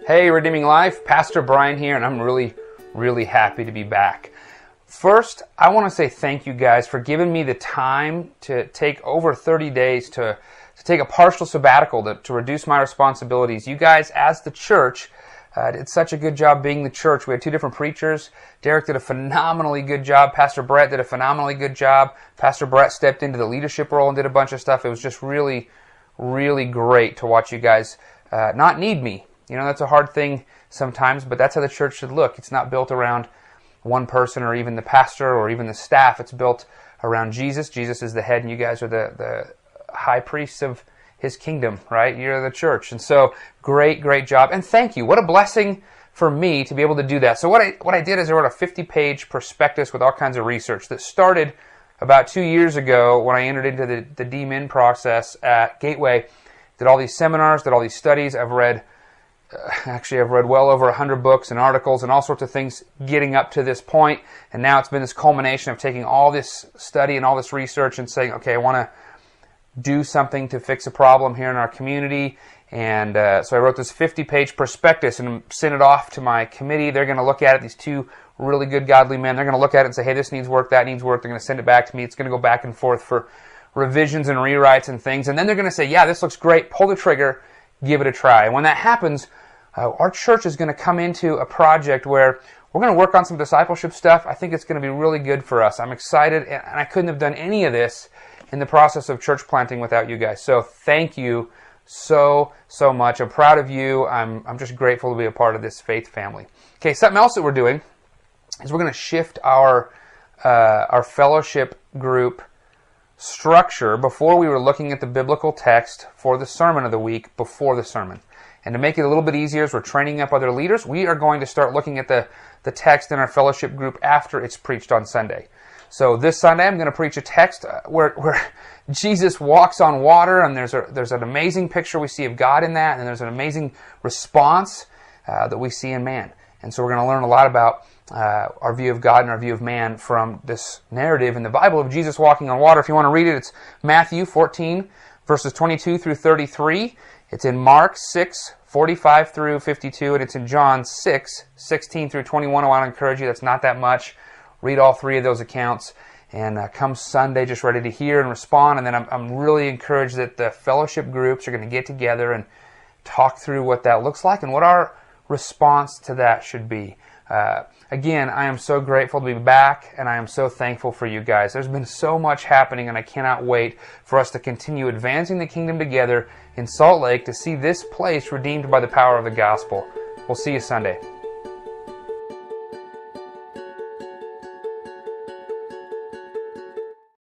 Hey, Redeeming Life, Pastor Brian here, and I'm really happy to be back. First, I want to say thank you guys for giving me the time to take over 30 days to take a partial sabbatical to reduce my responsibilities. You guys, as the church, did such a good job being the church. We had two different preachers. Derek did a phenomenally good job. Pastor Brett did a phenomenally good job. Pastor Brett stepped into the leadership role and did a bunch of stuff. It was just really great to watch you guys not need me. You know, that's a hard thing sometimes, but that's how the church should look. It's not built around one person or even the pastor or even the staff. It's built around Jesus. Jesus is the head, and you guys are the high priests of His kingdom, right? You're the church. And so, great job. And thank you. What a blessing for me to be able to do that. So what I did is I wrote a 50-page prospectus with all kinds of research that started about 2 years ago when I entered into the DMin process at Gateway. Did all these seminars, did all these studies. I've read well over 100 books and articles and all sorts of things getting up to this point. And now it's been this culmination of taking all this study and all this research and saying, okay, I want to do something to fix a problem here in our community. And so I wrote this 50-page prospectus and sent it off to my committee. They're going to look at it, these two really good godly men. They're going to look at it and say, hey, this needs work, that needs work. They're going to send it back to me. It's going to go back and forth for revisions and rewrites and things. And then they're going to say, yeah, this looks great. Pull the trigger. Give it a try. And when that happens, our church is going to come into a project where we're going to work on some discipleship stuff. I think it's going to be really good for us. I'm excited, and I couldn't have done any of this in the process of church planting without you guys. So thank you so much. I'm proud of you. I'm just grateful to be a part of this faith family. Okay, something else that we're doing is we're going to shift our fellowship group structure. Before, we were looking at the biblical text for the sermon of the week before the sermon. And to make it a little bit easier, as we're training up other leaders, we are going to start looking at the text in our fellowship group after it's preached on Sunday. So this Sunday, I'm going to preach a text where Jesus walks on water, and there's an amazing picture we see of God in that, and there's an amazing response that we see in man. And so we're going to learn a lot about our view of God and our view of man from this narrative in the Bible of Jesus walking on water. If you want to read it, it's Matthew 14, verses 22 through 33. It's in Mark 6, 45 through 52, and it's in John 6, 16 through 21. I want to encourage you, that's not that much. Read all three of those accounts, and come Sunday, just ready to hear and respond. And then I'm really encouraged that the fellowship groups are going to get together and talk through what that looks like and what our response to that should be. Again, I am so grateful to be back, and I am so thankful for you guys. There's been so much happening, and I cannot wait for us to continue advancing the kingdom together in Salt Lake to see this place redeemed by the power of the gospel. We'll see you Sunday.